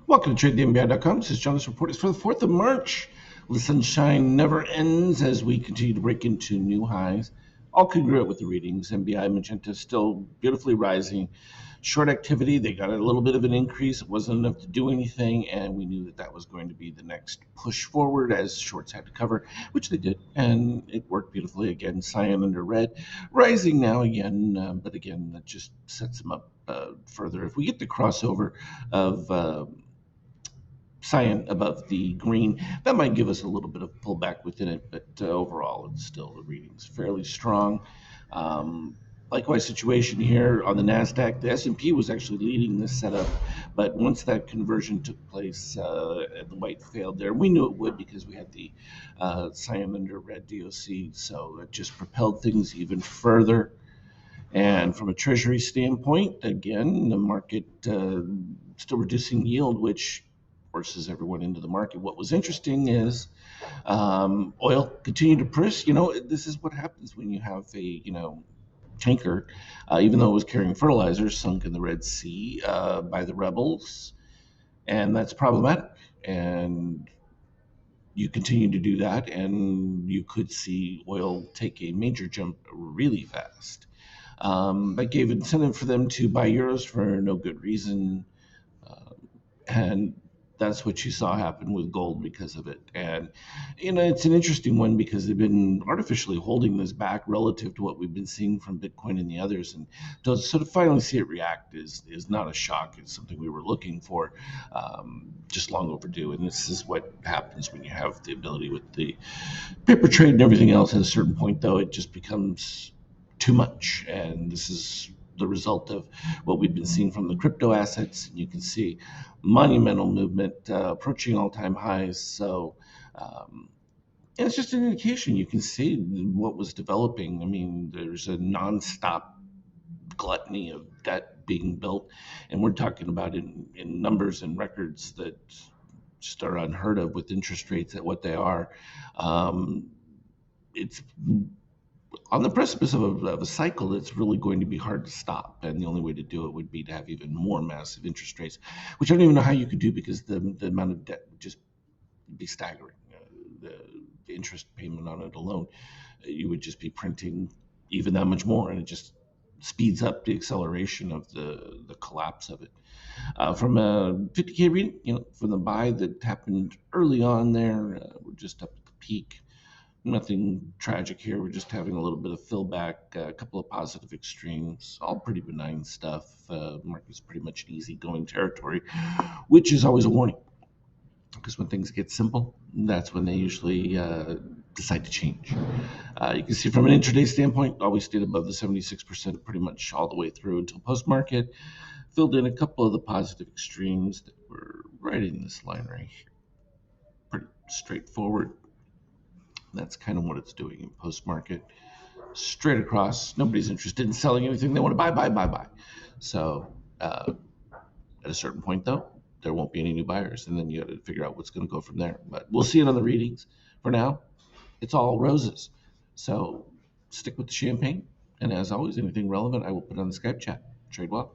Welcome to TradeTheMBI.com. This is Jonas Report. It's for the 4th of March. The sunshine never ends as we continue to break into new highs, all congruent with the readings. MBI Magenta still beautifully rising. Short activity, they got a little bit of an increase. It wasn't enough to do anything, and we knew that that was going to be the next push forward as shorts had to cover, which they did, and it worked beautifully. Again, cyan under red, rising now again, but again, that just sets them up further. If we get the crossover of cyan above the green, that might give us a little bit of pullback within it, but overall, it's still the reading's fairly strong. Likewise situation here on the NASDAQ. The S&P was actually leading this setup, but once that conversion took place, the white failed there. We knew it would because we had the cyan under red DOC, so it just propelled things even further. And from a treasury standpoint, again, the market still reducing yield, which forces everyone into the market. What was interesting is oil continued to press. This is what happens when you have a tanker, even though it was carrying fertilizer, sunk in the Red Sea by the rebels, and that's problematic. And you continue to do that, and you could see oil take a major jump really fast. That gave incentive for them to buy euros for no good reason, and that's what you saw happen with gold because of it. And it's an interesting one because they've been artificially holding this back relative to what we've been seeing from Bitcoin and the others, and to sort of finally see it react is not a shock. It's something we were looking for, just long overdue. And this is what happens when you have the ability with the paper trade and everything else. At a certain point, though, it just becomes too much, and this is the result of what we've been seeing from the crypto assets. You can see monumental movement approaching all-time highs. So and it's just an indication. You can see what was developing. I mean, there's a nonstop gluttony of debt being built, and we're talking about in numbers and records that just are unheard of with interest rates at what they are. It's on the precipice of a cycle that's really going to be hard to stop. And the only way to do it would be to have even more massive interest rates, which I don't even know how you could do because the amount of debt would just be staggering. The interest payment on it alone, you would just be printing even that much more, and it just speeds up the acceleration of the collapse of it. From a 50K reading, from the buy that happened early on there, we're just up at the peak. Nothing tragic here. We're just having a little bit of fill back, a couple of positive extremes, all pretty benign stuff. Market's pretty much in easy-going territory, which is always a warning, because when things get simple, that's when they usually decide to change. You can see from an intraday standpoint, always stayed above the 76% pretty much all the way through until post-market. Filled in a couple of the positive extremes that were right in this line right here. Pretty straightforward. That's kind of what it's doing in post-market. Straight across, nobody's interested in selling anything. They want to buy. So at a certain point, though, there won't be any new buyers, and then you got to figure out what's going to go from there. But we'll see it on the readings. For now, it's all roses. So stick with the champagne. And as always, anything relevant, I will put on the Skype chat. Trade well.